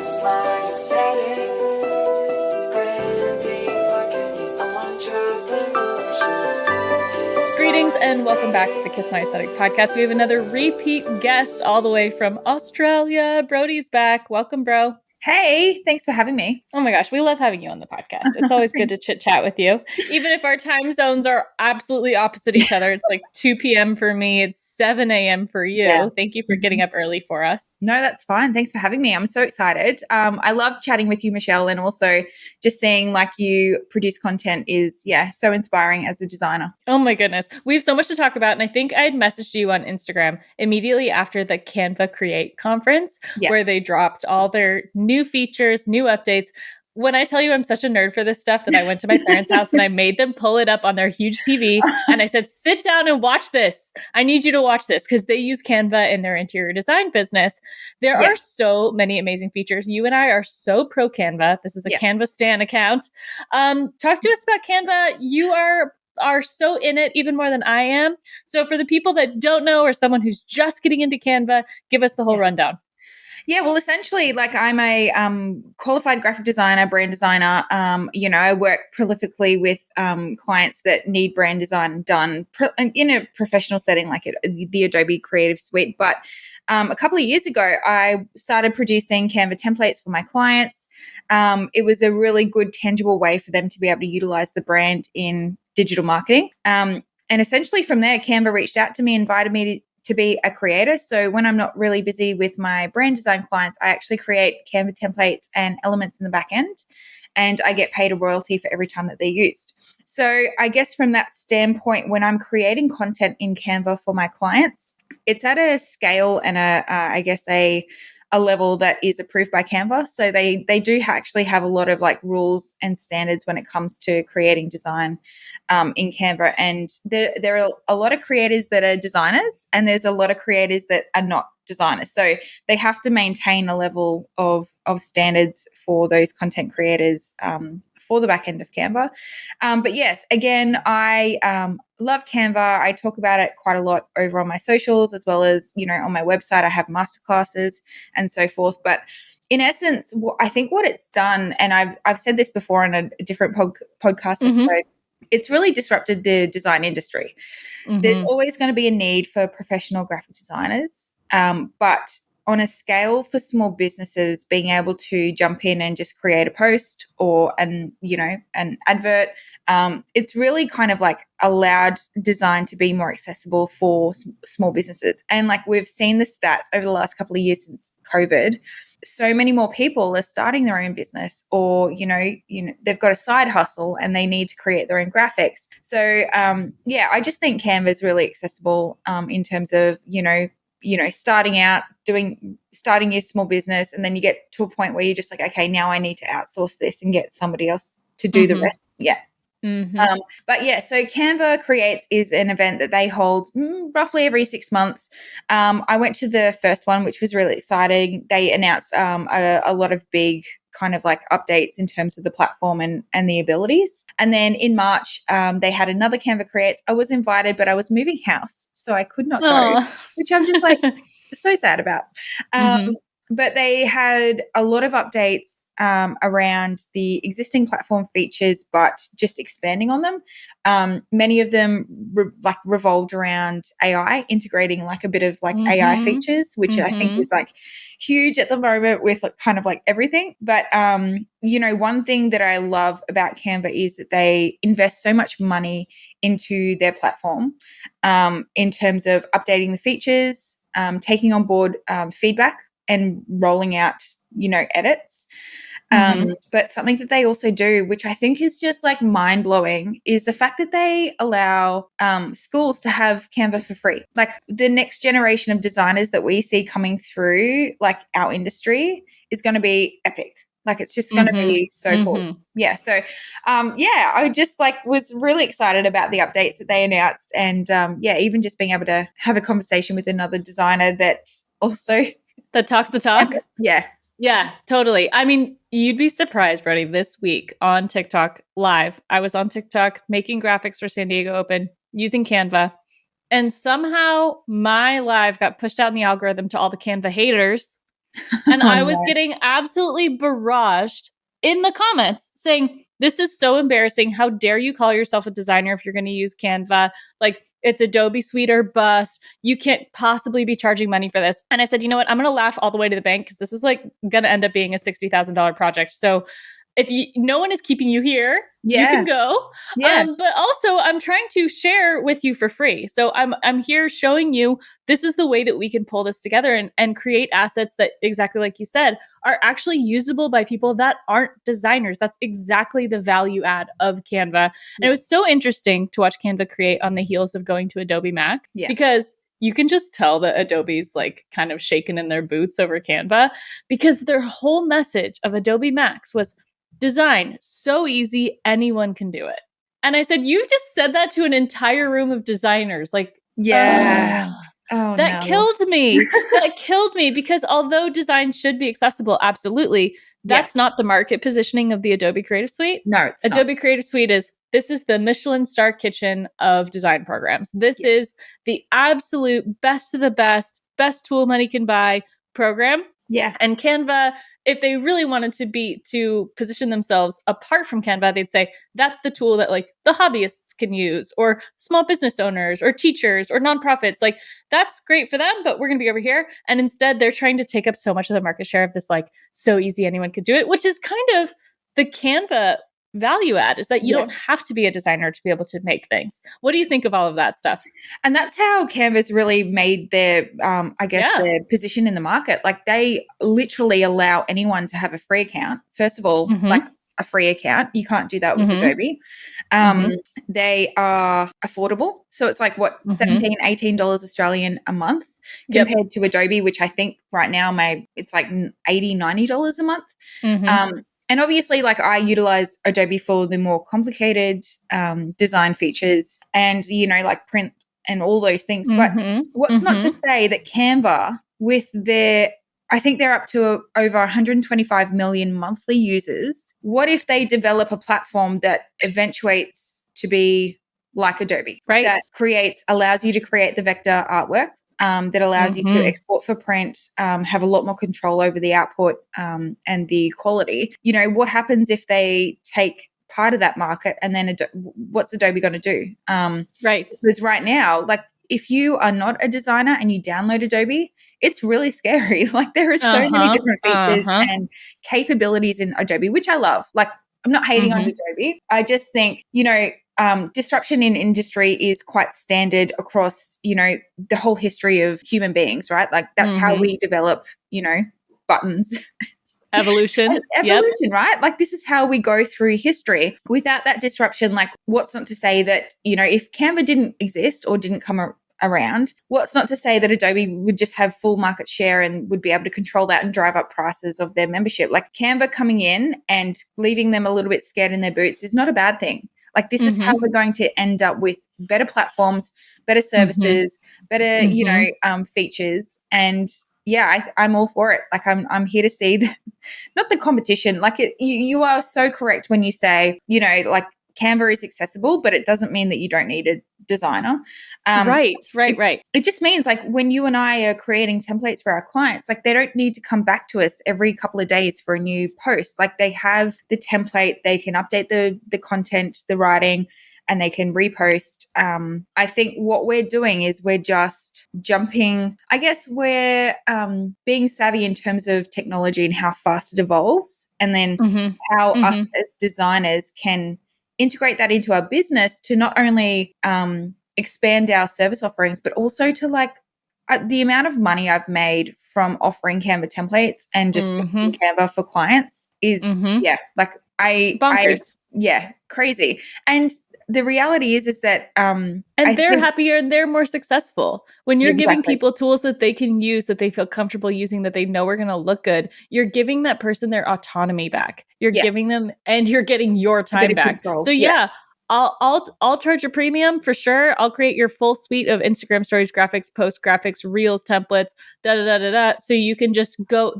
smile aesthetic, branding, marketing, entrepreneurship. Greetings and welcome back to the Kiss My Aesthetic podcast. We have another repeat guest all the way from Australia. Brody's back. Welcome, bro. Hey, thanks for having me. Oh my gosh, we love having you on the podcast. It's always good to chit chat with you. Even if our time zones are absolutely opposite each other. It's like 2 p.m. for me. It's 7 a.m. for you. Yeah. Thank you for getting up early for us. No, that's fine. Thanks for having me. I'm so excited. I love chatting with you, Michelle, and also just seeing like you produce content is, so inspiring as a designer. Oh my goodness. We have so much to talk about. And I think I had messaged you on Instagram immediately after the Canva Create conference, where they dropped all their new features, new updates. When I tell you I'm such a nerd for this stuff that I went to my parents' house and I made them pull it up on their huge TV and I said, sit down and watch this. I need you to watch this because they use Canva in their interior design business. There are so many amazing features. You and I are so pro Canva. This is a Canva Stan account. Talk to us about Canva. You are so in it even more than I am. So for the people that don't know or someone who's just getting into Canva, give us the whole rundown. Yeah, well, essentially, like I'm a qualified graphic designer, brand designer. I work prolifically with clients that need brand design done in a professional setting, like the Adobe Creative Suite. But a couple of years ago, I started producing Canva templates for my clients. It was a really good, tangible way for them to be able to utilize the brand in digital marketing. And essentially from there, Canva reached out to me, invited me to be a creator. So when I'm not really busy with my brand design clients, I actually create Canva templates and elements in the back end, and I get paid a royalty for every time that they're used. So I guess from that standpoint, when I'm creating content in Canva for my clients, it's at a scale and a level that is approved by Canva. So they do actually have a lot of like rules and standards when it comes to creating design in Canva. And there are a lot of creators that are designers and there's a lot of creators that are not designers. So they have to maintain a level of standards for those content creators for the back end of Canva. But yes, again, I love Canva. I talk about it quite a lot over on my socials as well as, on my website. I have masterclasses and so forth. But in essence, I think what it's done, and I've said this before on a different podcast episode, it's really disrupted the design industry. There's always going to be a need for professional graphic designers, but on a scale for small businesses, being able to jump in and just create a post or an advert, it's really kind of like allowed design to be more accessible for small businesses. And like we've seen the stats over the last couple of years since COVID, so many more people are starting their own business or, they've got a side hustle and they need to create their own graphics. So, I just think Canva is really accessible in terms of, starting your small business, and then you get to a point where you're just like, okay, now I need to outsource this and get somebody else to do the rest. Yeah. So Canva Creates is an event that they hold roughly every 6 months. I went to the first one, which was really exciting. They announced a lot of big kind of like updates in terms of the platform and the abilities. And then in March, they had another Canva Creates. I was invited, but I was moving house, so I could not go, which I'm just like so sad about. But they had a lot of updates around the existing platform features, but just expanding on them. Many of them revolved around AI, integrating like a bit of like AI features, which I think is like huge at the moment with kind of like everything. But, one thing that I love about Canva is that they invest so much money into their platform in terms of updating the features, taking on board feedback, and rolling out, edits. But something that they also do, which I think is just like mind blowing, is the fact that they allow schools to have Canva for free. Like the next generation of designers that we see coming through, like our industry, is going to be epic. Like it's just going to be so cool. Yeah. So, I just like was really excited about the updates that they announced, and even just being able to have a conversation with another designer that also. That talks the talk? Yeah. Yeah, totally. I mean, you'd be surprised, Brody, this week on TikTok live. I was on TikTok making graphics for San Diego Open using Canva. And somehow my live got pushed out in the algorithm to all the Canva haters. And Oh, I was no. getting absolutely barraged in the comments saying, this is so embarrassing. How dare you call yourself a designer if you're going to use Canva? Like, it's Adobe Suite or bust. You can't possibly be charging money for this. And I said, you know what? I'm going to laugh all the way to the bank because this is like going to end up being a $60,000 project. So if no one is keeping you here, you can go. Yeah. But also I'm trying to share with you for free. So I'm here showing you this is the way that we can pull this together and create assets that, exactly like you said, are actually usable by people that aren't designers. That's exactly the value add of Canva. And it was so interesting to watch Canva create on the heels of going to Adobe Mac, because you can just tell that Adobe's like kind of shaking in their boots over Canva, because their whole message of Adobe Max was design so easy, anyone can do it. And I said, you just said that to an entire room of designers. Like, Yeah. Oh, that no. killed me. That killed me, because although design should be accessible, absolutely, that's not the market positioning of the Adobe Creative Suite. No, it's Adobe not. Creative Suite this is the Michelin star kitchen of design programs. This is the absolute best of the best tool money can buy program. Yeah. And Canva, if they really wanted to position themselves apart from Canva, they'd say that's the tool that like the hobbyists can use, or small business owners, or teachers, or nonprofits. Like, that's great for them, but we're going to be over here. And instead, they're trying to take up so much of the market share of this, like, so easy anyone could do it, which is kind of the Canva value add, is that you don't have to be a designer to be able to make things. What do you think of all of that stuff? And that's how Canva's really made their, their position in the market. Like, they literally allow anyone to have a free account. First of all, like a free account. You can't do that with Adobe. They are affordable. So it's like, what, $17, $18 Australian a month compared to Adobe, which I think right now it's like $80, $90 a month. And obviously, like, I utilize Adobe for the more complicated design features and, like print and all those things. But what's not to say that Canva, with I think they're up to over 125 million monthly users. What if they develop a platform that eventuates to be like Adobe, that allows you to create the vector artwork, that allows you to export for print, have a lot more control over the output and the quality. What happens if they take part of that market, and then what's Adobe going to do? Because right now, like, if you are not a designer and you download Adobe, it's really scary. Like, there are so many different features and capabilities in Adobe, which I love. Like, I'm not hating on Adobe. I just think, disruption in industry is quite standard across, the whole history of human beings, right? Like, that's how we develop, buttons. Evolution. Evolution, right? Like, this is how we go through history. Without that disruption, like, what's not to say that, if Canva didn't exist or didn't come around, what's not to say that Adobe would just have full market share and would be able to control that and drive up prices of their membership. Like, Canva coming in and leaving them a little bit scared in their boots is not a bad thing. Like, this is how we're going to end up with better platforms, better services, better, features. And I'm all for it. Like, I'm here to see not the competition. Like, you are so correct when you say, like, Canva is accessible, but it doesn't mean that you don't need a designer. Right. It just means, like, when you and I are creating templates for our clients, like, they don't need to come back to us every couple of days for a new post. Like, they have the template, they can update the content, the writing, and they can repost. I think what we're doing is we're just jumping. I guess we're being savvy in terms of technology and how fast it evolves, and then how us as designers can integrate that into our business to not only expand our service offerings, but also to, like, the amount of money I've made from offering Canva templates and just using Canva for clients is bonkers. Crazy. And the reality is that and they're happier and they're more successful when you're giving people tools that they can use, that they feel comfortable using, that they know are going to look good. You're giving that person their autonomy back. You're giving them, and you're getting your time back. Control. So I'll charge a premium for sure. I'll create your full suite of Instagram stories, graphics, post graphics, reels, templates, so you can just go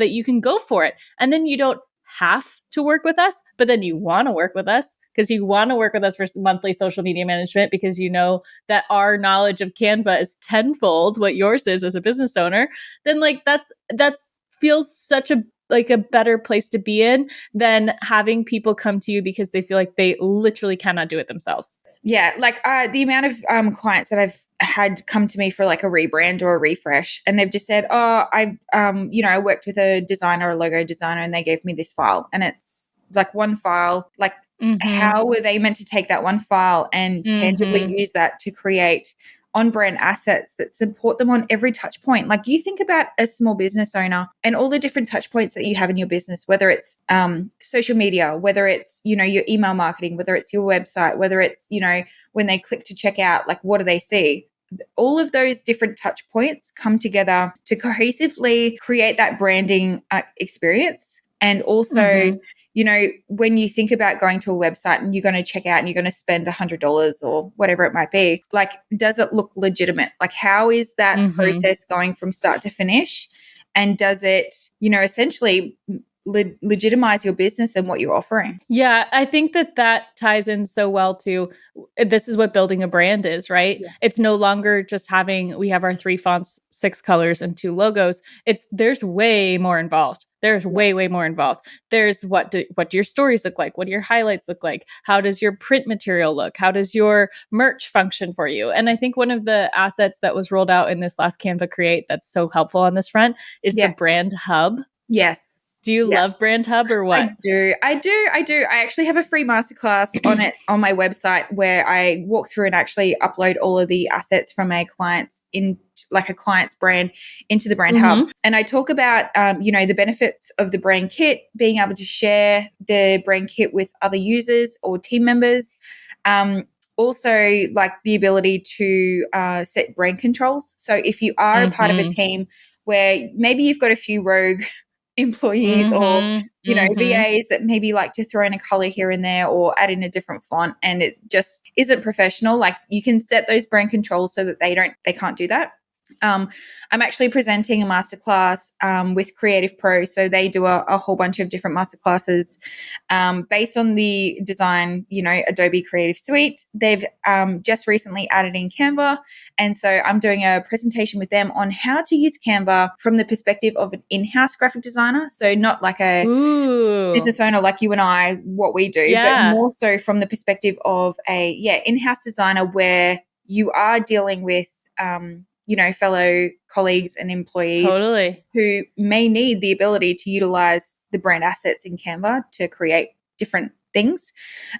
for it. And then you don't have to work with us, but then you want to work with us because you want to work with us for monthly social media management, because you know that our knowledge of Canva is tenfold what yours is as a business owner. Then, like, that's feels such a like a better place to be in than having people come to you because they feel like they literally cannot do it themselves. Yeah, like the amount of clients that I've had come to me for like a rebrand or a refresh, and they've just said, "Oh, I worked with a designer, a logo designer, and they gave me this file," and it's like one file. Like, how were they meant to take that one file and tangibly use that to create on-brand assets that support them on every touch point? Like, you think about a small business owner and all the different touch points that you have in your business, whether it's social media, whether it's, your email marketing, whether it's your website, whether it's, when they click to check out, like, what do they see? All of those different touch points come together to cohesively create that branding experience. And also, when you think about going to a website and you're going to check out and you're going to spend $100 or whatever it might be, like, does it look legitimate? Like, how is that process going from start to finish? And does it, essentially legitimize your business and what you're offering? Yeah, I think that ties in so well to this is what building a brand is, right? Yeah. It's no longer just we have our 3 fonts, 6 colors, and 2 logos. There's way more involved. There's way more involved. There's what do your stories look like? What do your highlights look like? How does your print material look? How does your merch function for you? And I think one of the assets that was rolled out in this last Canva Create that's so helpful on this front is the brand hub. Yes. Do you love Brand Hub or what? I do. I actually have a free masterclass on it on my website where I walk through and actually upload all of the assets from a client's like a client's brand into the Brand Hub. And I talk about, the benefits of the brand kit, being able to share the brand kit with other users or team members. Also, like, the ability to set brand controls. So if you are a part of a team where maybe you've got a few rogue employees or VAs that maybe like to throw in a color here and there or add in a different font and it just isn't professional, like, you can set those brand controls so that they can't do that. I'm actually presenting a masterclass with Creative Pro. So they do a whole bunch of different masterclasses based on the design, Adobe Creative Suite. They've just recently added in Canva. And so I'm doing a presentation with them on how to use Canva from the perspective of an in-house graphic designer. So not like a business owner like you and I, what we do, but more so from the perspective of a in-house designer where you are dealing with fellow colleagues and employees who may need the ability to utilize the brand assets in Canva to create different things.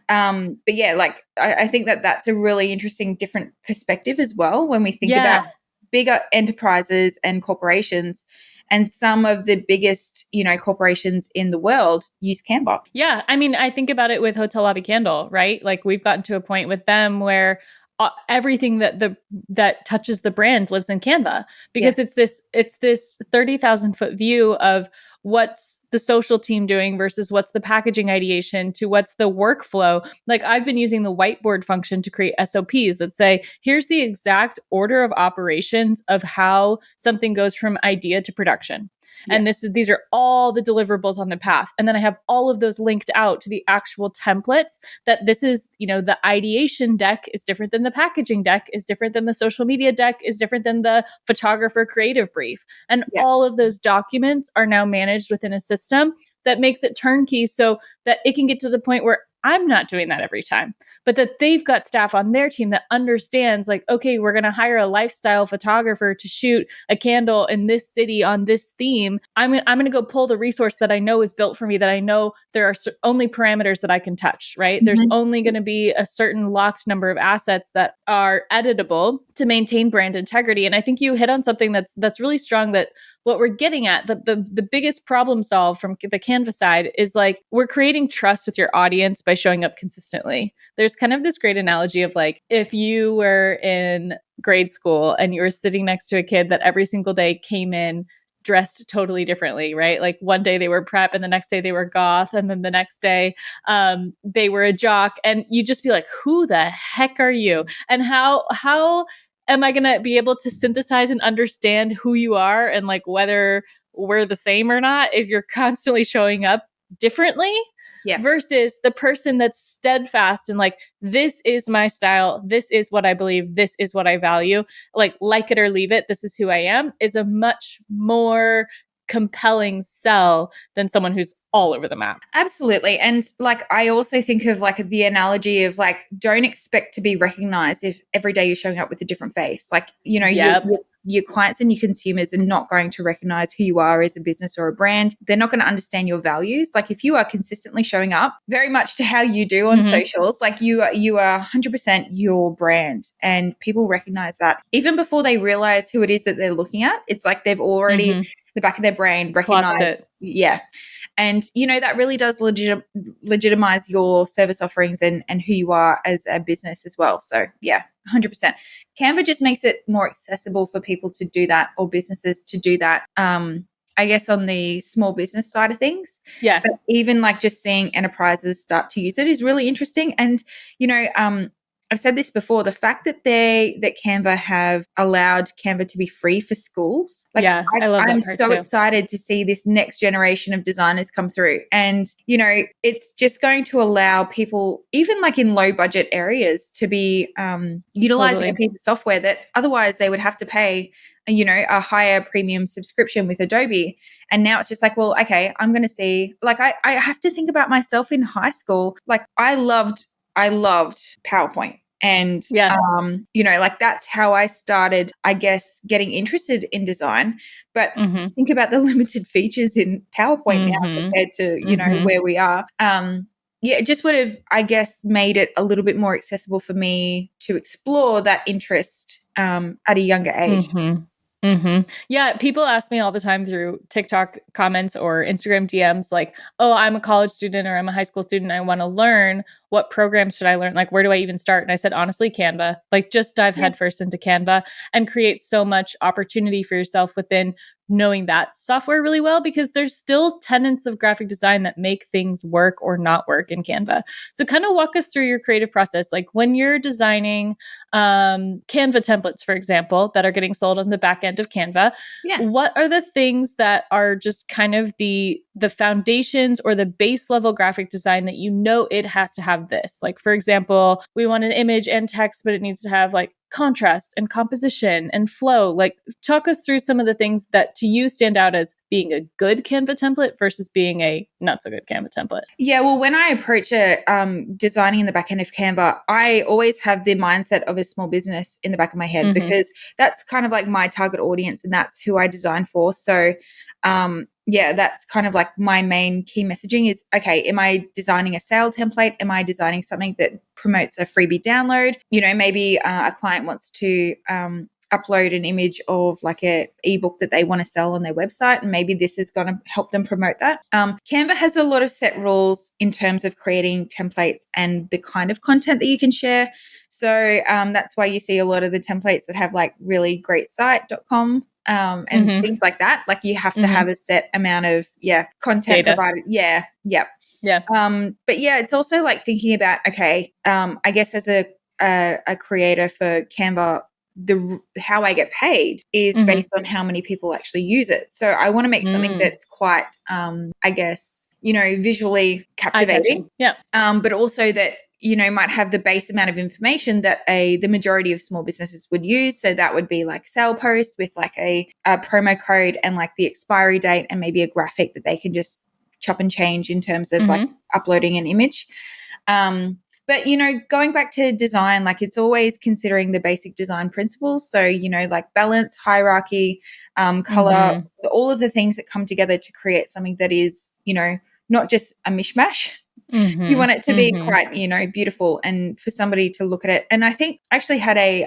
But I think that that's a really interesting different perspective as well when we think about bigger enterprises and corporations. And some of the biggest, corporations in the world use Canva. Yeah. I mean, I think about it with Hotel Lobby Candle, right? Like, we've gotten to a point with them where everything that touches the brand lives in Canva because it's this 30,000 foot view of what's the social team doing versus what's the packaging ideation to what's the workflow. Like, I've been using the whiteboard function to create SOPs that say, here's the exact order of operations of how something goes from idea to production. And these are all the deliverables on the path. And then I have all of those linked out to the actual templates that this is, the ideation deck is different than the packaging deck, is different than the social media deck, is different than the photographer creative brief. And all of those documents are now managed within a system that makes it turnkey so that it can get to the point where I'm not doing that every time, but that they've got staff on their team that understands, like, okay, we're going to hire a lifestyle photographer to shoot a candle in this city on this theme. I'm going to go pull the resource that I know is built for me, that I know there are only parameters that I can touch, right? There's only going to be a certain locked number of assets that are editable to maintain brand integrity. And I think you hit on something that's really strong, that what we're getting at, the biggest problem solved from the Canva side is, like, we're creating trust with your audience by showing up consistently. There's kind of this great analogy of, like, if you were in grade school and you were sitting next to a kid that every single day came in dressed totally differently, right? Like, one day they were prep and the next day they were goth. And then the next day they were a jock. And you just be like, who the heck are you? And how am I going to be able to synthesize and understand who you are and, like, whether we're the same or not if you're constantly showing up differently? Versus the person that's steadfast and, like, this is my style, this is what I believe, this is what I value, like it or leave it, this is who I am, is a much more compelling sell than someone who's all over the map. Absolutely. And like, I also think of like the analogy of like, don't expect to be recognized if every day you're showing up with a different face. Like, you know, your clients and your consumers are not going to recognize who you are as a business or a brand. They're not going to understand your values. Like if you are consistently showing up very much to how you do on socials, like you are 100% your brand, and people recognize that even before they realize who it is that they're looking at. It's like they've already the back of their brain recognized. Yeah. And, you know, that really does legitimize your service offerings and who you are as a business as well. So, yeah, 100%. Canva just makes it more accessible for people to do that, or businesses to do that. I guess on the small business side of things. Yeah. But even like just seeing enterprises start to use it is really interesting. And, you know, I've said this before, the fact that Canva have allowed Canva to be free for schools. Like, yeah, I love that I'm part so too. excited to see this next generation of designers come through. And, you know, it's just going to allow people, even like in low budget areas, to be utilizing a piece of software that otherwise they would have to pay, you know, a higher premium subscription with Adobe. And now it's just like, well, okay, I'm going to see, like, I have to think about myself in high school. Like I loved PowerPoint. And, you know, like that's how I started, I guess, getting interested in design. But think about the limited features in PowerPoint now compared to, you know, where we are. Yeah, it just would have, I guess, made it a little bit more accessible for me to explore that interest at a younger age. Yeah, people ask me all the time through TikTok comments or Instagram DMs, like, oh, I'm a college student or I'm a high school student. I want to learn. What programs should I learn? Like, where do I even start? And I said, honestly, Canva. Like, just dive headfirst into Canva and create so much opportunity for yourself within knowing that software really well, because there's still tenets of graphic design that make things work or not work in Canva. So kind of walk us through your creative process. Like when you're designing Canva templates, for example, that are getting sold on the back end of Canva, what are the things that are just kind of the foundations or the base level graphic design that you know it has to have this? Like, for example, we want an image and text, but it needs to have like contrast and composition and flow. Like, talk us through some of the things that to you stand out as being a good Canva template versus being a not so good Canva template. Yeah, well, when I approach designing in the back end of Canva, I always have the mindset of a small business in the back of my head, because that's kind of like my target audience and that's who I design for. So yeah, that's kind of like my main key messaging is, okay, am I designing a sale template? Am I designing something that promotes a freebie download? You know, maybe a client wants to upload an image of like a ebook that they want to sell on their website, and maybe this is going to help them promote that. Canva has a lot of set rules in terms of creating templates and the kind of content that you can share. So that's why you see a lot of the templates that have like really great site.com and things like that. Like you have to have a set amount of content provided. Yeah. But yeah, it's also like thinking about, okay, I guess as a creator for Canva, how I get paid is based on how many people actually use it. So I want to make something that's quite, I guess, you know, visually captivating. But also that, you know, might have the base amount of information that the majority of small businesses would use. So that would be like sale post with like a promo code and like the expiry date and maybe a graphic that they can just chop and change in terms of like uploading an image. But, you know, going back to design, like it's always considering the basic design principles. So, you know, like balance, hierarchy, color, all of the things that come together to create something that is, you know, not just a mishmash. You want it to be quite, you know, beautiful and for somebody to look at it. And I think I actually had a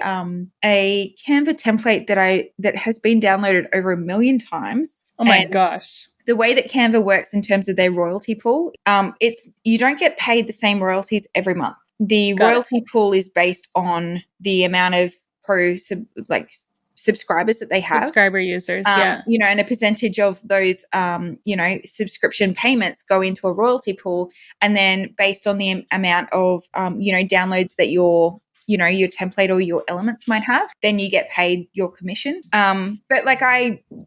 Canva template that has been downloaded over 1 million times. Oh my gosh. The way that Canva works in terms of their royalty pool, it's you don't get paid the same royalties every month. The royalty pool is based on the amount of subscribers that they have. Subscriber users, you know, and a percentage of those, you know, subscription payments go into a royalty pool. And then based on the amount of, you know, downloads that your template or your elements might have, then you get paid your commission. But like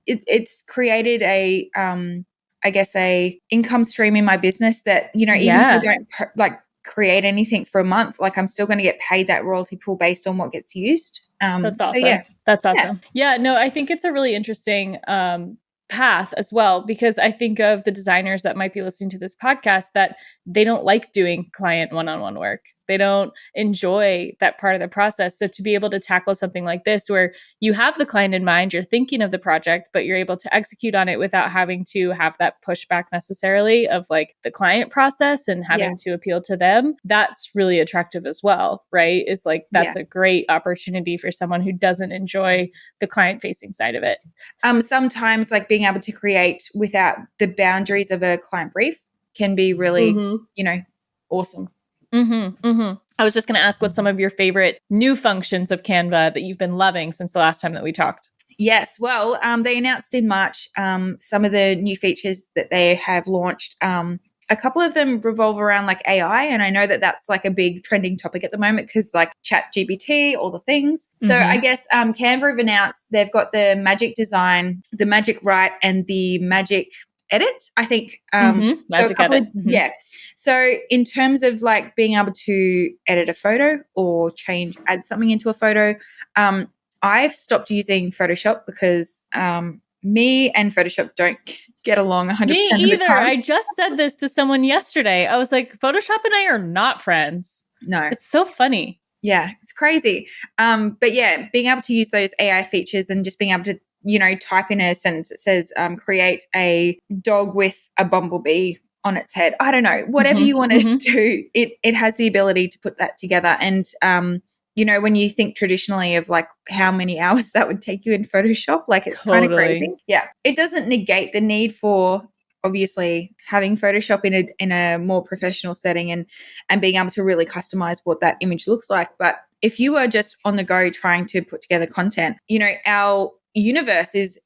it's created I guess a income stream in my business that, you know, even if I don't create anything for a month, like I'm still going to get paid that royalty pool based on what gets used. That's awesome. So, That's awesome. Yeah, no, I think it's a really interesting path as well, because I think of the designers that might be listening to this podcast that they don't like doing client one-on-one work. They don't enjoy that part of the process. So to be able to tackle something like this, where you have the client in mind, you're thinking of the project, but you're able to execute on it without having to have that pushback necessarily of like the client process and having to appeal to them, that's really attractive as well, right? Is like, that's a great opportunity for someone who doesn't enjoy the client facing side of it. Sometimes like being able to create without the boundaries of a client brief can be really, awesome. I was just going to ask what some of your favorite new functions of Canva that you've been loving since the last time that we talked. Yes. Well, they announced in March some of the new features that they have launched. A couple of them revolve around like AI. And I know that that's like a big trending topic at the moment because like ChatGPT, all the things. So I guess Canva have announced they've got the magic design, the magic write, and the magic edit, I think. Magic edit. Yeah. So in terms of like being able to edit a photo or add something into a photo, I've stopped using Photoshop because me and Photoshop don't get along 100% Me of the either. time. I just said this to someone yesterday. I was like, Photoshop and I are not friends. No. It's so funny. Yeah, it's crazy. But yeah, being able to use those AI features and just being able to, type in a sentence that says, create a dog with a bumblebee on its head. I don't know, whatever you want to do, it has the ability to put that together. And, when you think traditionally of like how many hours that would take you in Photoshop, like it's kind of crazy. Yeah. It doesn't negate the need for obviously having Photoshop in a more professional setting and being able to really customize what that image looks like. But if you are just on the go trying to put together content, our universe is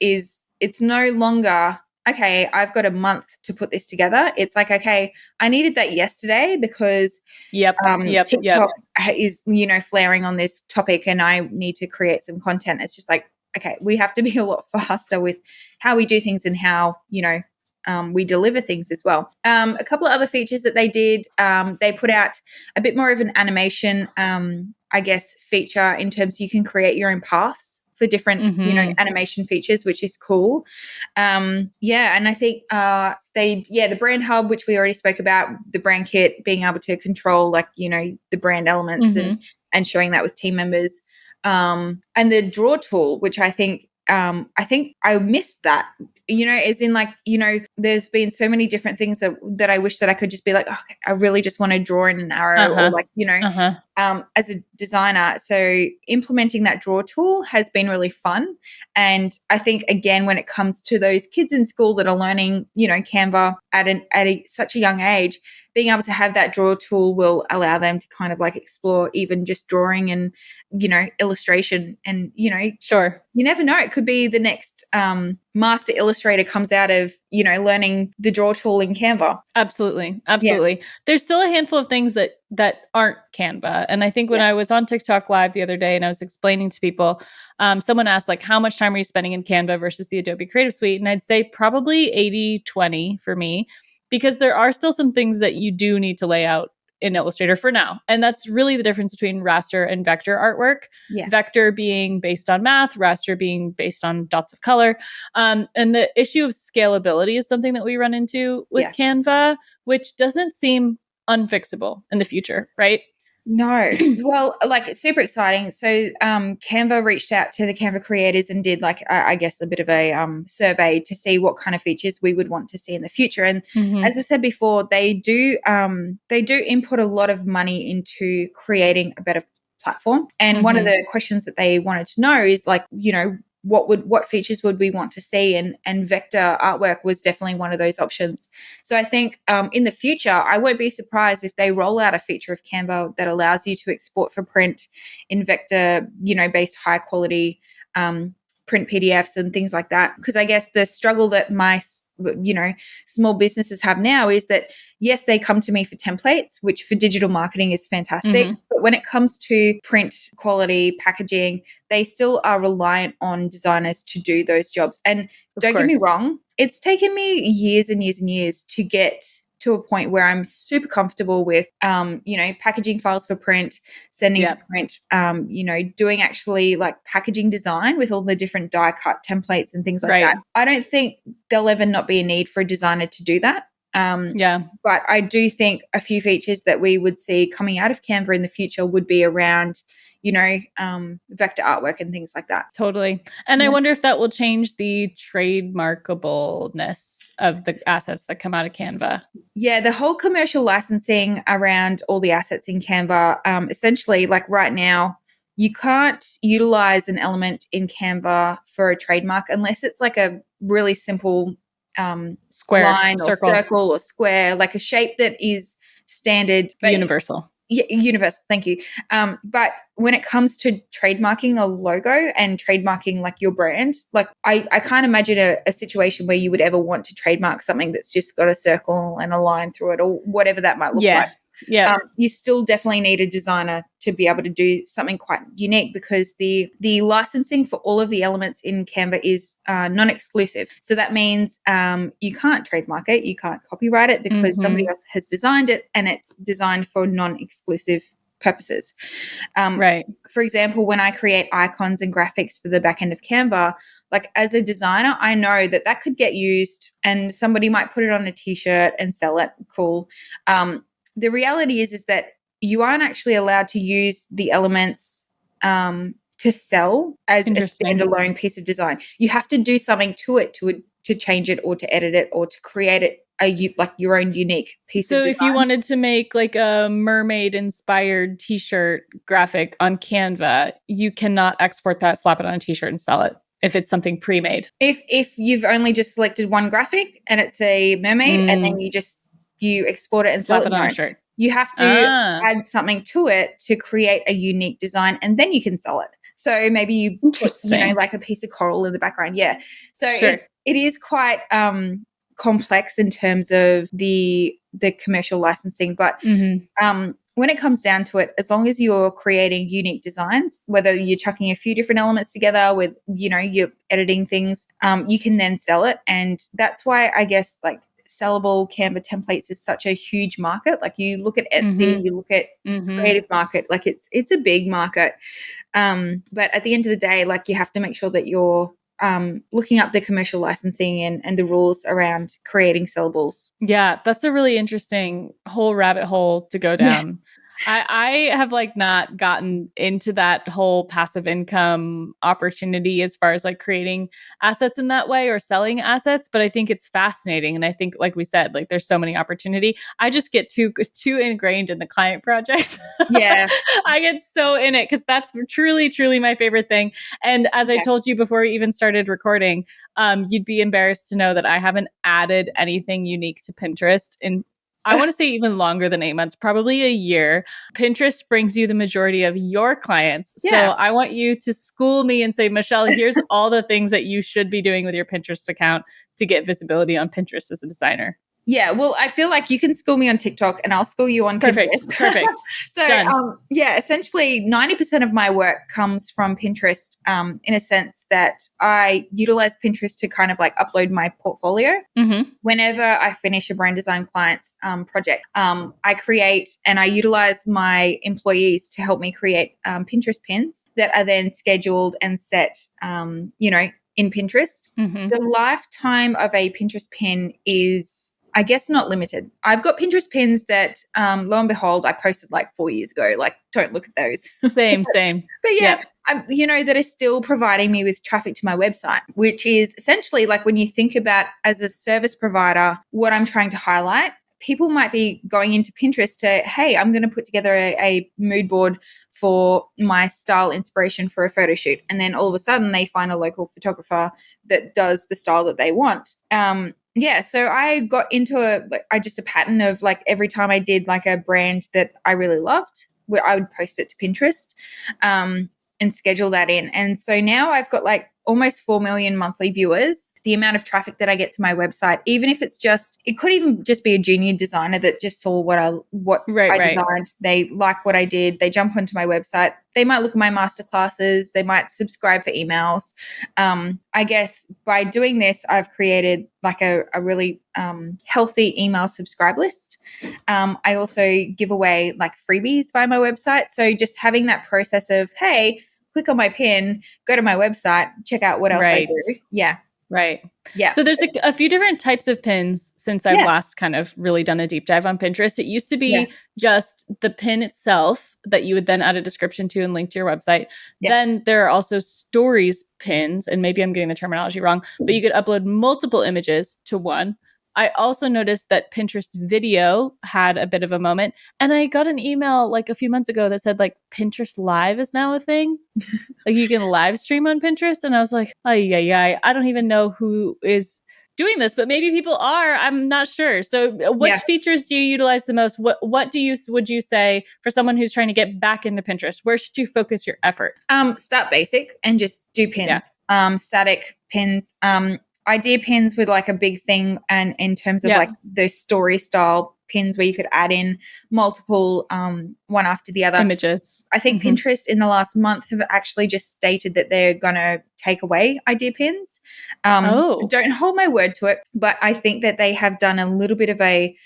it's no longer, okay, I've got a month to put this together. It's like, okay, I needed that yesterday because TikTok is, flaring on this topic and I need to create some content. It's just like, okay, we have to be a lot faster with how we do things and how, we deliver things as well. A couple of other features that they did, they put out a bit more of an animation, feature in terms you can create your own paths for different, animation features, which is cool. And I think the brand hub, which we already spoke about, the brand kit, being able to control like, the brand elements and showing that with team members. And the draw tool, which I think I missed that, as in like, there's been so many different things that I wish that I could just be like, oh, I really just want to draw in an arrow or like, as a designer. So implementing that draw tool has been really fun. And I think, again, when it comes to those kids in school that are learning, Canva at such a young age, being able to have that draw tool will allow them to kind of like explore even just drawing and, illustration and, Sure. You never know. It could be the next master illustrator comes out of, learning the draw tool in Canva. Absolutely. Yeah. There's still a handful of things that aren't Canva. And I think when I was on TikTok live the other day and I was explaining to people, someone asked like, how much time are you spending in Canva versus the Adobe Creative Suite? And I'd say probably 80-20 for me, because there are still some things that you do need to lay out in Illustrator for now. And that's really the difference between raster and vector artwork. Yeah. Vector being based on math, raster being based on dots of color. And the issue of scalability is something that we run into with Canva, which doesn't seem unfixable in the future, right? No. Well, like it's super exciting. So Canva reached out to the Canva creators and did like, I guess, a bit of a survey to see what kind of features we would want to see in the future. And as I said before, they do input a lot of money into creating a better platform. And one of the questions that they wanted to know is like, what features would we want to see? And vector artwork was definitely one of those options. So I think in the future, I won't be surprised if they roll out a feature of Canva that allows you to export for print in vector, based high quality print PDFs and things like that. Because I guess the struggle that my, small businesses have now is that, yes, they come to me for templates, which for digital marketing is fantastic. But when it comes to print quality, packaging, they still are reliant on designers to do those jobs. And don't get me wrong, it's taken me years and years and years to get to a point where I'm super comfortable with, packaging files for print, sending to print, doing actually like packaging design with all the different die cut templates and things like that. I don't think there'll ever not be a need for a designer to do that. But I do think a few features that we would see coming out of Canva in the future would be around, vector artwork and things like that. Totally. And I wonder if that will change the trademarkableness of the assets that come out of Canva. Yeah, the whole commercial licensing around all the assets in Canva, essentially, like right now, you can't utilize an element in Canva for a trademark unless it's like a really simple square, line or circle or square, like a shape that is standard. Universal. Yeah, universal. Thank you. But when it comes to trademarking a logo and trademarking like your brand, like I can't imagine a situation where you would ever want to trademark something that's just got a circle and a line through it or whatever that might look like. Yeah. You still definitely need a designer to be able to do something quite unique because the licensing for all of the elements in Canva is non-exclusive. So that means you can't trademark it, you can't copyright it because somebody else has designed it and it's designed for non-exclusive purposes. For example, when I create icons and graphics for the back end of Canva, like as a designer, I know that could get used and somebody might put it on a t-shirt and sell it. Cool. The reality is that you aren't actually allowed to use the elements to sell as a standalone piece of design. You have to do something to it to change it or to edit it or to create it like your own unique piece of design. So if you wanted to make like a mermaid inspired t-shirt graphic on Canva, you cannot export that, slap it on a t-shirt and sell it if it's something pre-made. If you've only just selected one graphic and it's a mermaid and then you export it and slap sell it on a shirt. You have to add something to it to create a unique design and then you can sell it. So maybe you put, like a piece of coral in the background. Yeah. So it is quite complex in terms of the commercial licensing. But when it comes down to it, as long as you're creating unique designs, whether you're chucking a few different elements together with, you're editing things, you can then sell it. And that's why I guess like sellable Canva templates is such a huge market. Like you look at Etsy, you look at Creative Market, like it's a big market. But at the end of the day, like you have to make sure that you're looking up the commercial licensing and the rules around creating sellables. Yeah, that's a really interesting whole rabbit hole to go down. I have like not gotten into that whole passive income opportunity as far as like creating assets in that way or selling assets, but I think it's fascinating. And I think, like we said, like there's so many opportunity. I just get too ingrained in the client projects. Yeah. I get so in it because that's truly, truly my favorite thing. And as I told you before we even started recording, you'd be embarrassed to know that I haven't added anything unique to Pinterest in I want to say even longer than 8 months, probably a year. Pinterest brings you the majority of your clients. So I want you to school me and say, Michelle, here's all the things that you should be doing with your Pinterest account to get visibility on Pinterest as a designer. Yeah, well, I feel like you can school me on TikTok and I'll school you on Pinterest. Perfect. So, essentially 90% of my work comes from Pinterest in a sense that I utilize Pinterest to kind of like upload my portfolio. Whenever I finish a brand design client's project, I create and I utilize my employees to help me create Pinterest pins that are then scheduled and set, in Pinterest. The lifetime of a Pinterest pin is, I guess, not limited. I've got Pinterest pins that, lo and behold, I posted like 4 years ago. Like, don't look at those. Same. But yeah, that is still providing me with traffic to my website, which is essentially like when you think about as a service provider, what I'm trying to highlight. People might be going into Pinterest to, hey, I'm going to put together a mood board for my style inspiration for a photo shoot. And then all of a sudden they find a local photographer that does the style that they want. So I got into a pattern of like every time I did like a brand that I really loved, where I would post it to Pinterest and schedule that in. And so now I've got like almost 4 million monthly viewers. The amount of traffic that I get to my website, even if it's just, it could even just be a junior designer that just saw what I designed. They like what I did. They jump onto my website. They might look at my masterclasses. They might subscribe for emails. I guess by doing this, I've created like a really healthy email subscribe list. I also give away like freebies via my website. So just having that process of, hey, click on my pin, go to my website, check out what else I do. Yeah. Right. Yeah. So there's a few different types of pins since I've last kind of really done a deep dive on Pinterest. It used to be just the pin itself that you would then add a description to and link to your website. Then there are also stories pins, and maybe I'm getting the terminology wrong, but you could upload multiple images to one. I also noticed that Pinterest video had a bit of a moment, and I got an email like a few months ago that said like Pinterest Live is now a thing. Like you can live stream on Pinterest. And I was like, I don't even know who is doing this, but maybe people are. I'm not sure. So which features do you utilize the most? What would you say for someone who's trying to get back into Pinterest? Where should you focus your effort? Start basic and just do pins. Static pins. Idea pins were like a big thing, and in terms of like the story style pins where you could add in multiple one after the other images. I think Pinterest in the last month have actually just stated that they're going to take away idea pins. Don't hold my word to it, but I think that they have done a little bit of a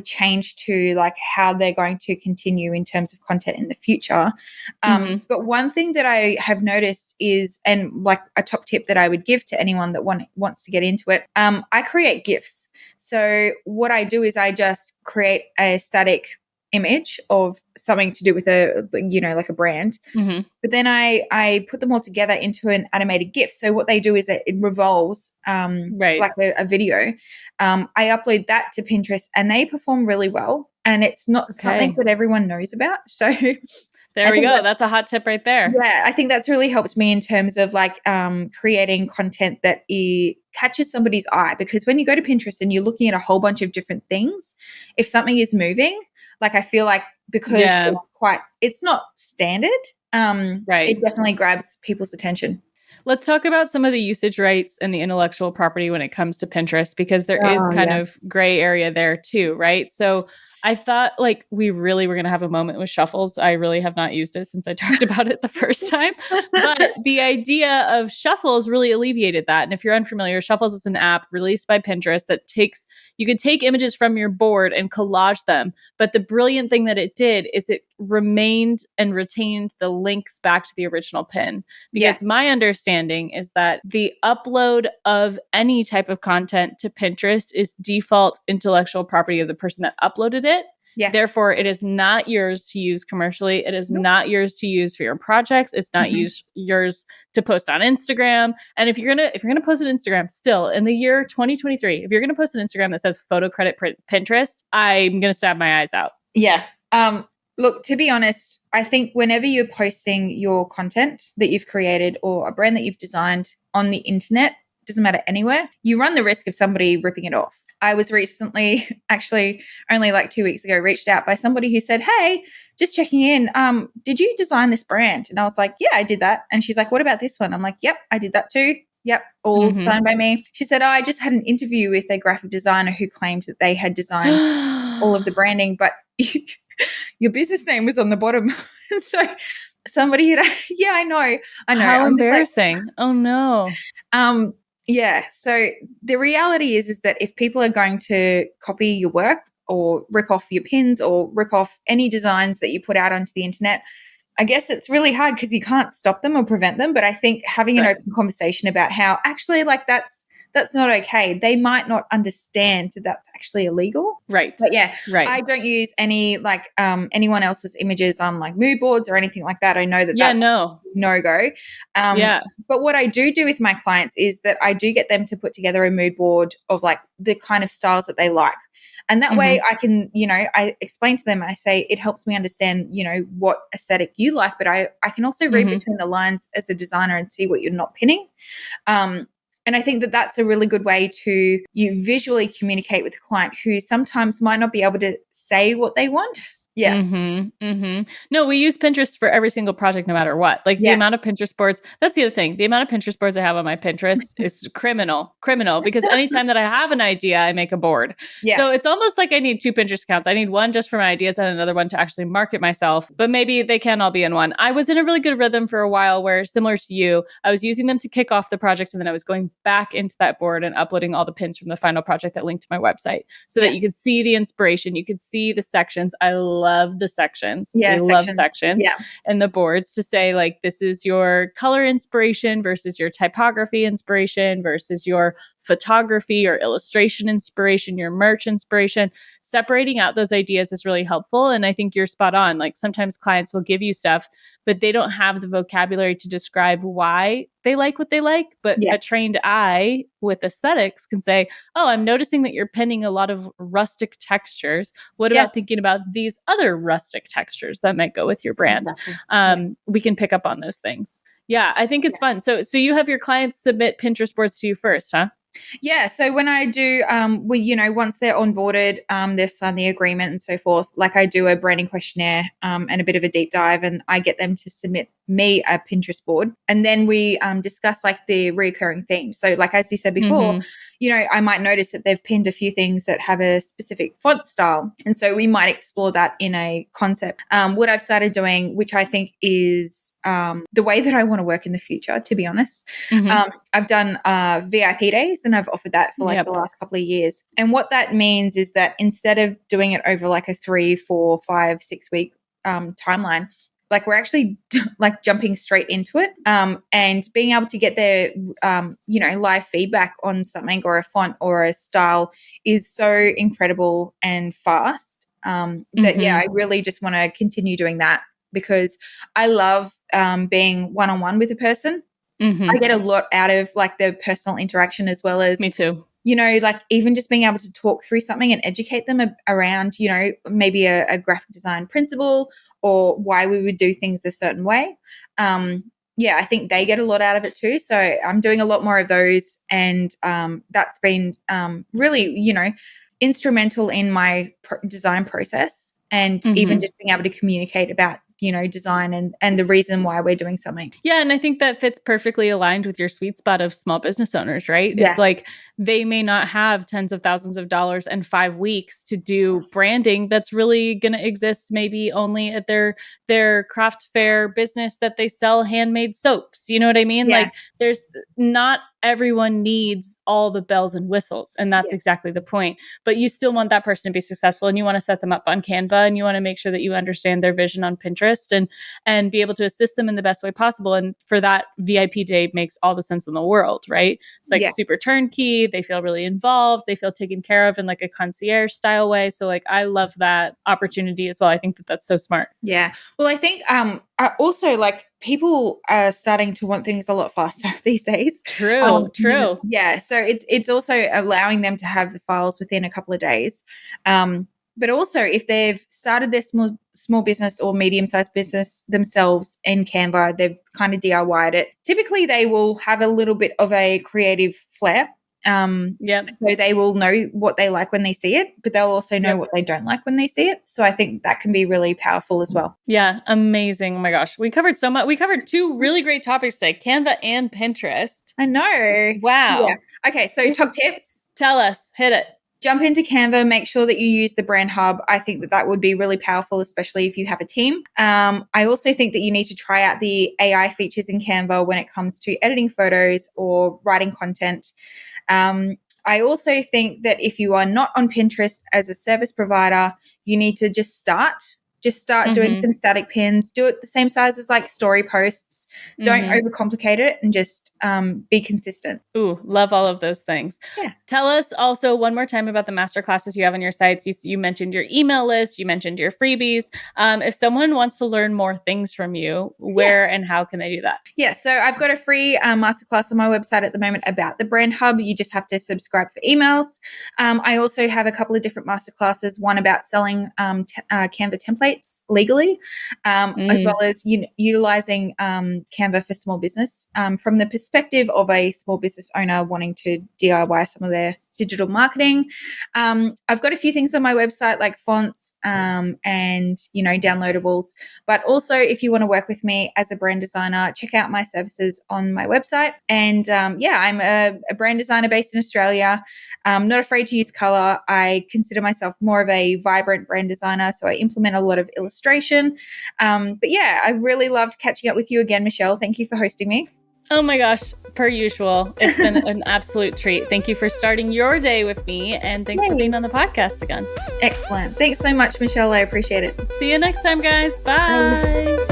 change to like how they're going to continue in terms of content in the future. But one thing that I have noticed is, and like a top tip that I would give to anyone that wants to get into it, I create GIFs. So what I do is I just create a static image of something to do with like a brand. But then I put them all together into an animated GIF. So what they do is that it revolves like a video. I upload that to Pinterest and they perform really well. And it's not something that everyone knows about. So there we go. That's a hot tip right there. Yeah, I think that's really helped me in terms of like creating content that catches somebody's eye. Because when you go to Pinterest and you're looking at a whole bunch of different things, if something is moving, like I feel like because it's not standard, it definitely grabs people's attention. Let's talk about some of the usage rights and the intellectual property when it comes to Pinterest, because there is kind of gray area there too, right? So I thought like we really were going to have a moment with Shuffles. I really have not used it since I talked about it the first time. But the idea of Shuffles really alleviated that. And if you're unfamiliar, Shuffles is an app released by Pinterest that you could take images from your board and collage them. But the brilliant thing that it did is it retained the links back to the original pin. Because my understanding is that the upload of any type of content to Pinterest is default intellectual property of the person that uploaded it. Therefore, it is not yours to use commercially. It is not yours to use for your projects. It's not yours to post on Instagram. And if you're gonna post on Instagram, still in the year 2023, if you're gonna post an Instagram that says photo credit Pinterest, I'm gonna stab my eyes out. Yeah. Look, to be honest, I think whenever you're posting your content that you've created or a brand that you've designed on the internet, doesn't matter anywhere, you run the risk of somebody ripping it off. I was recently, actually only like 2 weeks ago, reached out by somebody who said, hey, just checking in, did you design this brand? And I was like, yeah, I did that. And she's like, what about this one? I'm like, yep, I did that too. Yep, all designed by me. She said, I just had an interview with a graphic designer who claimed that they had designed all of the branding, but your business name was on the bottom. So somebody had, I know. How embarrassing. Like, oh no. Yeah. So the reality is that if people are going to copy your work or rip off your pins or rip off any designs that you put out onto the internet, I guess it's really hard because you can't stop them or prevent them. But I think having an open conversation about how actually like that's not okay. They might not understand that that's actually illegal. Right. But I don't use any like anyone else's images on like mood boards or anything like that. I know that that's no-go. But what I do with my clients is that I do get them to put together a mood board of like the kind of styles that they like. And that way I can, I explain to them, I say, it helps me understand, what aesthetic you like, but I can also read between the lines as a designer and see what you're not pinning. And I think that that's a really good way to visually communicate with a client who sometimes might not be able to say what they want. Yeah. No, we use Pinterest for every single project, no matter what. Like the Yeah. amount of Pinterest boards, that's the other thing. The amount of Pinterest boards I have on my Pinterest is criminal, because anytime that I have an idea, I make a board. Yeah. So it's almost like I need two Pinterest accounts. I need one just for my ideas and another one to actually market myself, but maybe they can all be in one. I was in a really good rhythm for a while where, similar to you, I was using them to kick off the project, and then I was going back into that board and uploading all the pins from the final project that linked to my website so that you could see the inspiration, you could see the sections. I love the sections. Yeah, We love sections Yeah. and the boards to say, like, this is your color inspiration versus your typography inspiration versus your photography or illustration inspiration, your merch inspiration. Separating out those ideas is really helpful. And I think you're spot on. Like, sometimes clients will give you stuff, but they don't have the vocabulary to describe why they like what they like. But Yeah. a trained eye with aesthetics can say, oh, I'm noticing that you're pinning a lot of rustic textures. What about thinking about these other rustic textures that might go with your brand? Exactly. We can pick up on those things. Yeah, I think it's fun. So you have your clients submit Pinterest boards to you first, huh? Yeah. So when I do, once they're onboarded, they've signed the agreement and so forth, like I do a branding questionnaire and a bit of a deep dive, and I get them to submit me a Pinterest board. And then we discuss like the recurring themes. So like, as you said before, I might notice that they've pinned a few things that have a specific font style. And so we might explore that in a concept. What I've started doing, which I think is the way that I want to work in the future, to be honest. I've done VIP days, and I've offered that for like the last couple of years. And what that means is that instead of doing it over like a 3, 4, 5, 6 week timeline, like we're actually like jumping straight into it and being able to get their, live feedback on something or a font or a style is so incredible and fast that, I really just want to continue doing that, because I love being one-on-one with a person. I get a lot out of like the personal interaction, as well as, me too. Like even just being able to talk through something and educate them around, maybe a graphic design principle or why we would do things a certain way. I think they get a lot out of it too. So I'm doing a lot more of those, and that's been really, instrumental in my design process, and even just being able to communicate about design and the reason why we're doing something. Yeah. And I think that fits perfectly aligned with your sweet spot of small business owners, right? Yeah. It's like they may not have tens of thousands of dollars and 5 weeks to do branding that's really going to exist maybe only at their craft fair business that they sell handmade soaps. You know what I mean? Yeah. Like, there's not everyone needs all the bells and whistles. And that's exactly the point. But you still want that person to be successful, and you want to set them up on Canva, and you want to make sure that you understand their vision on Pinterest and be able to assist them in the best way possible. And for that, VIP day makes all the sense in the world, right? It's like super turnkey. They feel really involved. They feel taken care of in like a concierge style way. So like, I love that opportunity as well. I think that that's so smart. Yeah. Well, I think also like people are starting to want things a lot faster these days. True. Yeah. So it's also allowing them to have the files within a couple of days. But also, if they've started their small business or medium-sized business themselves in Canva, they've kind of DIY'd it. Typically, they will have a little bit of a creative flair. So they will know what they like when they see it, but they'll also know what they don't like when they see it. So I think that can be really powerful as well. Yeah, amazing. Oh my gosh, we covered so much. We covered 2 really great topics today: Canva and Pinterest. I know. Wow. Yeah. Okay, so top tips. Tell us. Hit it. Jump into Canva, make sure that you use the brand hub. I think that would be really powerful, especially if you have a team. I also think that you need to try out the AI features in Canva when it comes to editing photos or writing content. I also think that if you are not on Pinterest as a service provider, you need to just start doing some static pins. Do it the same size as like story posts. Don't overcomplicate it, and just be consistent. Ooh, love all of those things. Yeah. Tell us also one more time about the masterclasses you have on your sites. You mentioned your email list. You mentioned your freebies. If someone wants to learn more things from you, where and how can they do that? Yeah, so I've got a free masterclass on my website at the moment about the brand hub. You just have to subscribe for emails. I also have a couple of different masterclasses, one about selling Canva templates legally, as well as utilizing Canva for small business from the perspective of a small business owner wanting to DIY some of their digital marketing. I've got a few things on my website like fonts and, downloadables. But also, if you want to work with me as a brand designer, check out my services on my website. And I'm a brand designer based in Australia. I'm not afraid to use color. I consider myself more of a vibrant brand designer, so I implement a lot of illustration. I really loved catching up with you again, Michelle. Thank you for hosting me. Oh my gosh, per usual. It's been an absolute treat. Thank you for starting your day with me, and thanks for being on the podcast again. Excellent. Thanks so much, Michelle. I appreciate it. See you next time, guys. Bye.